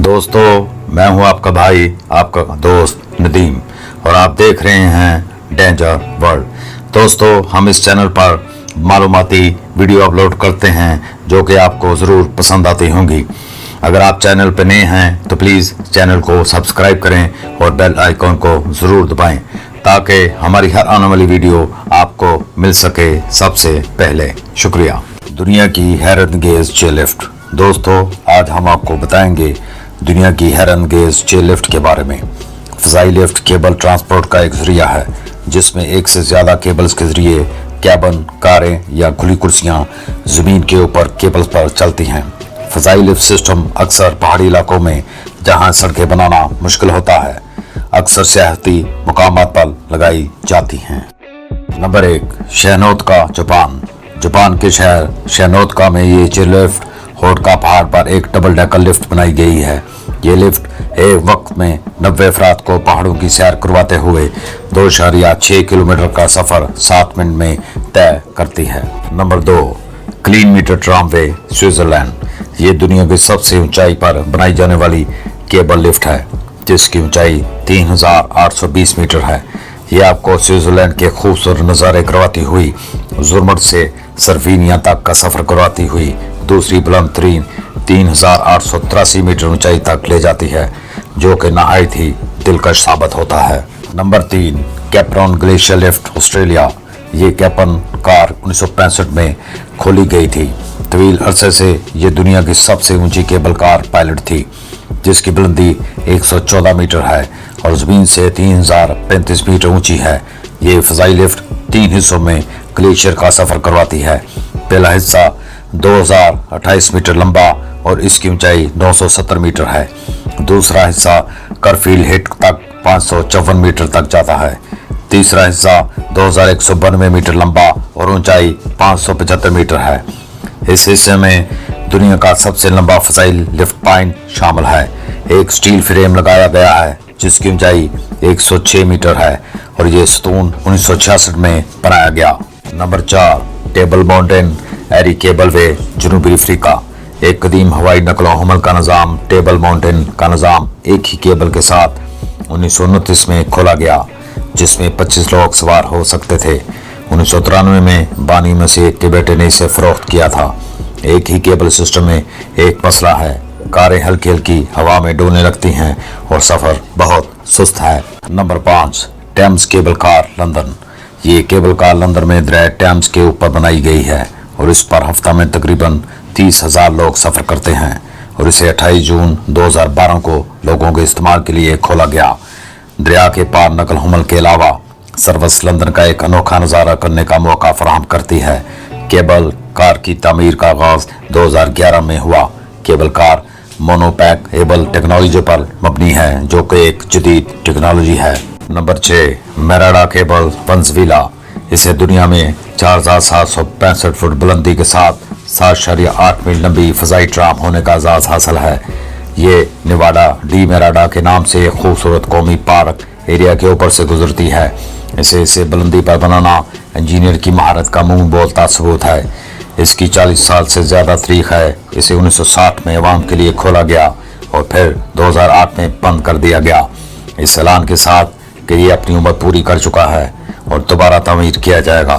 दोस्तों, मैं हूं आपका भाई, आपका दोस्त नदीम, और आप देख रहे हैं डेंजर वर्ल्ड। दोस्तों, हम इस चैनल पर मालूमाती वीडियो अपलोड करते हैं जो कि आपको ज़रूर पसंद आती होंगी। अगर आप चैनल पर नए हैं तो प्लीज़ चैनल को सब्सक्राइब करें और बेल आइकॉन को ज़रूर दबाएं ताकि हमारी हर आने वाली वीडियो आपको मिल सके सबसे पहले। शुक्रिया। दुनिया की हैरतअंगेज़ चेयर लिफ्ट। दोस्तों, आज हम आपको बताएंगे दुनिया की हैरतअंगेज़ चेयर लिफ्ट के बारे में। फ़ज़ाई लिफ्ट केबल ट्रांसपोर्ट का एक ज़रिया है जिसमें एक से ज़्यादा केबल्स के ज़रिए कैबन, कारें या खुली कुर्सियाँ ज़मीन के ऊपर केबल्स पर चलती हैं। फ़ज़ाई लिफ्ट सिस्टम अक्सर पहाड़ी इलाकों में जहाँ सड़कें बनाना मुश्किल होता है अक्सर सियाहती मुकामात पर लगाई जाती हैं। Number 1, शहनोतका, Japan. जापान के शहर शहनोतका में ये चेयर लिफ्ट होटका पहाड़ पर एक डबल डेकर लिफ्ट बनाई गई है। ये लिफ्ट एक वक्त में 90 अफराद को पहाड़ों की सैर करवाते हुए 2.6 किलोमीटर का सफर 7 मिनट में तय करती है। Number 2, clean meter tramway, Switzerland. ये दुनिया की सबसे ऊंचाई पर बनाई जाने वाली केबल लिफ्ट है जिसकी ऊंचाई 3820 मीटर है। ये आपको स्विट्जरलैंड के खूबसूरत नज़ारे करवाती हुई जुर्मट से सर्फिनिया तक का सफ़र करवाती हुई दूसरी बुलंद तरीन 3883 मीटर ऊंचाई तक ले जाती है जो कि नहायत ही दिलकश साबित होता है। Number 3, Kaprun glacier lift, Australia. ये कैपन कार 1965 में खोली गई थी। तवील अरसे से ये दुनिया की सबसे ऊंची केबल कार पायलट थी जिसकी बुलंदी 114 मीटर है और ज़मीन से 3035 मीटर ऊंची है। ये फ़ज़ाई लिफ्ट 3 हिस्सों में ग्लेशियर का सफ़र करवाती है। पहला हिस्सा 2028 मीटर लंबा और इसकी ऊंचाई 970 मीटर है। दूसरा हिस्सा करफील्ड हिट तक 554 मीटर तक जाता है। तीसरा हिस्सा 2192 मीटर लंबा और ऊंचाई 575 मीटर है। इस हिस्से में दुनिया का सबसे लंबा फ़ज़ाई लिफ्ट पॉइंट शामिल है। एक स्टील फ्रेम लगाया गया है जिसकी ऊंचाई 106 मीटर है और ये सतून 1966 में बनाया गया। नंबर 4, टेबल माउंटेन एरी केबल वे, जनूबी अफ्रीका। एक कदीम हवाई नकलो हमल का निज़ाम टेबल माउंटेन का निज़ाम एक ही केबल के साथ 1929 में खोला गया जिसमें 25 लोग सवार हो सकते थे। 1993 में बानी मसीह टिबेट ने इसे फ़रोख्त किया था। एक ही केबल सिस्टम में एक मसला है, कारें हल्की हल्की हवा में डोलने लगती हैं और सफ़र बहुत सुस्त है। Number 5, Thames cable car, London. ये केबल कार लंदन में दरिया टेम्स के ऊपर बनाई गई है और इस पर हफ्ता में तकरीबन 30,000 लोग सफ़र करते हैं और इसे 28 जून 2012 को लोगों के इस्तेमाल के लिए खोला गया। दरिया के पार नकल हमल के अलावा सर्विस लंदन का एक अनोखा नज़ारा करने का मौका फराहम करती है। केबल कार की तामीर का आगाज़ 2011 में हुआ। केबल कार मोनोपैक एबल टेक्नोलॉजी पर मबनी है जो कि एक जदीद टेक्नोलॉजी है। Number 6, Merida cable, Venezuela. इसे दुनिया में 4765 फुट बुलंदी के साथ 7.8 मील लंबी फ़ज़ाई ट्राम होने का एजाज़ हासिल है। ये नेवाडा डी मेराडा के नाम से एक खूबसूरत कौमी पार्क एरिया के ऊपर से गुजरती है। इसे बुलंदी पर बनाना इंजीनियर की महारत का मुंह बोलता सबूत है। इसकी 40 साल से ज़्यादा तारीख है। इसे 1960 में अवाम के लिए खोला गया और फिर 2008 में बंद कर दिया गया इस ऐलान के साथ कि ये अपनी उम्र पूरी कर चुका है और दोबारा तामीर किया जाएगा।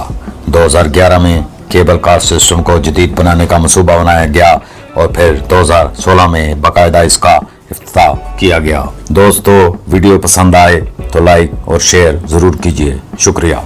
2011 में केबल कार सिस्टम को जदीद बनाने का मंसूबा बनाया गया और फिर 2016 में बाकायदा इसका इफ्तिताह किया गया। दोस्तों, वीडियो पसंद आए तो लाइक और शेयर ज़रूर कीजिए। शुक्रिया।